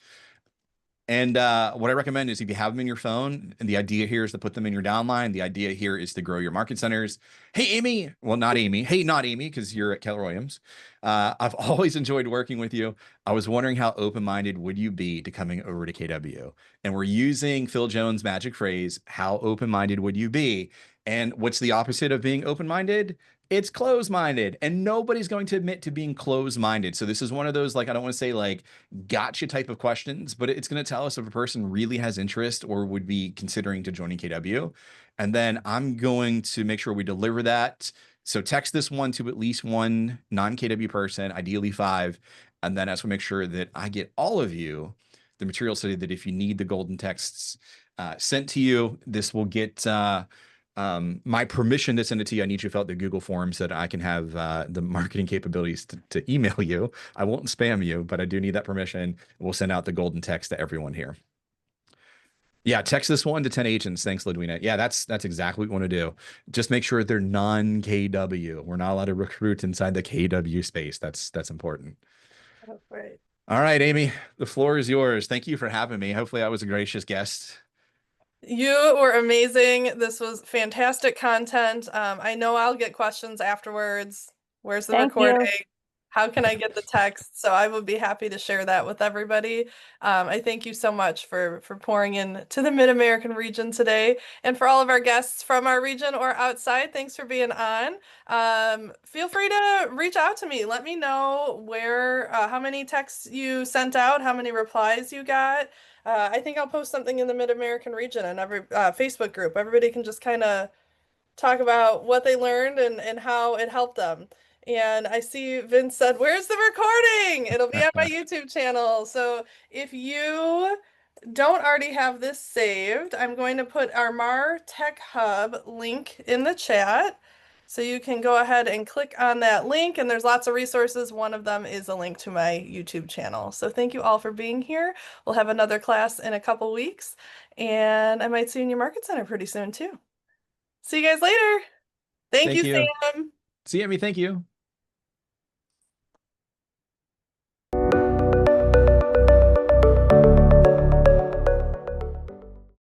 And what I recommend is if you have them in your phone, and the idea here is to put them in your downline. The idea here is to grow your market centers. Hey, Amy. Well, not Amy. Hey, not Amy, because you're at Keller Williams. I've always enjoyed working with you. I was wondering how open-minded would you be to coming over to KW? And we're using Phil Jones' magic phrase, how open-minded would you be? And what's the opposite of being open-minded? It's closed-minded, and nobody's going to admit to being closed-minded. So this is one of those, I don't want to say gotcha type of questions, but it's going to tell us if a person really has interest or would be considering to joining KW. And then I'm going to make sure we deliver that. So text this one to at least one non-KW person, ideally 5. And then as we make sure that I get all of you the material so that if you need the golden texts sent to you, this will get my permission to send it to you. I need you to fill out the Google form so that I can have the marketing capabilities to email you. I won't spam you, but I do need that permission. We'll send out the golden text to everyone here. Yeah, text this one to 10 agents. Thanks, Ludwina. Yeah, that's exactly what we want to do. Just make sure they're non-KW. We're not allowed to recruit inside the KW space. That's important. That's right. All right, Amy, the floor is yours. Thank you for having me. Hopefully I was a gracious guest. You were amazing. This was fantastic content. I know I'll get questions afterwards. Where's the Thank recording? you. How can I get the text? So I would be happy to share that with everybody. I thank you so much for pouring in to the Mid-American region today. And for all of our guests from our region or outside, thanks for being on. Feel free to reach out to me. Let me know how many texts you sent out, how many replies you got. I think I'll post something in the Mid-American region and every Facebook group. Everybody can just kind of talk about what they learned and how it helped them. And I see Vince said, where's the recording? It'll be on my YouTube channel. So if you don't already have this saved, I'm going to put our Mar Tech Hub link in the chat. So you can go ahead and click on that link, and there's lots of resources. One of them is a link to my YouTube channel. So thank you all for being here. We'll have another class in a couple weeks, and I might see you in your market center pretty soon too. See you guys later. Thank you, Sam. See you, Amy. Thank you.